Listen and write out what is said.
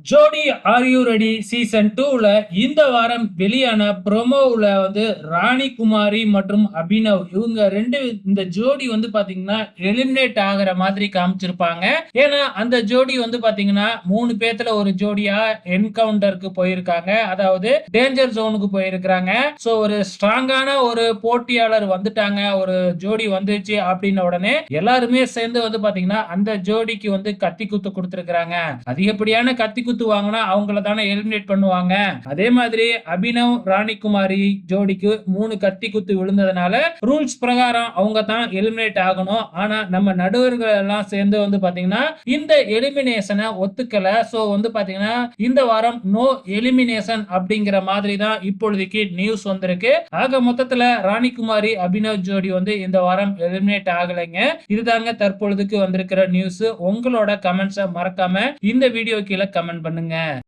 ஜோடி are you ready season 2ல இந்த வாரம் வெளியான ப்ரோமோவுல ராணி குமாரி மற்றும் அபினவ் இவங்க இந்த ஜோடி பாத்தீங்கன்னா எலிமினேட் ஆகிற மாதிரி காமிச்சிருப்பாங்க. ஏன்னா அந்த ஜோடி பாத்தீங்கன்னா 3 பேத்துல ஒரு ஜோடியா என்கவுண்டருக்கு போயிருக்காங்க. அதாவது டேஞ்சர் ஜோனுக்கு போயிருக்காங்க. சோ ஒரு ஸ்ட்ராங்கான ஒரு போட்டியாளர் வந்துட்டாங்க, ஒரு ஜோடி வந்துச்சு அப்படின்ன உடனே எல்லாருமே சேர்ந்து பாத்தீங்கன்னா அந்த ஜோடிக்கு கத்தி குத்து கொடுத்திருக்காங்க. அதிகப்படியான கத்தி குத்து வாங்கினா அவங்கள தானே எலிமினேட் பண்ணுவாங்க. அதே மாதிரி அபினவ் ராணிகுமாரி ஜோடிக்கு 3 கத்தி குத்து விழுந்ததுனால ரூல்ஸ் பிரகாரம் அவங்க தான் எலிமினேட் ஆகணும். ஆனா நம்ம நடுவர்கள் எல்லாம் சேர்ந்து பாத்தீங்கன்னா இந்த எலிமினேஷனை ஒத்துக்கல. சோ பாத்தீங்கன்னா இந்த வாரம் நோ எலிமினேஷன் அப்படிங்கிற மாதிரி தான் இப்பொழுதைக்கு நியூஸ் வந்திருக்கு. ஆக மொத்தத்துல ராணிகுமாரி அபினவ் ஜோடி இந்த வாரம் எலிமினேட் ஆகலைங்க. இதுதாங்க தற்பொழுதுக்கு வந்திருக்கிற நியூஸ். உங்களோட கமெண்ட்ஸை மறக்காம இந்த வீடியோ கீழே கமெண்ட் பண்ணுங்க.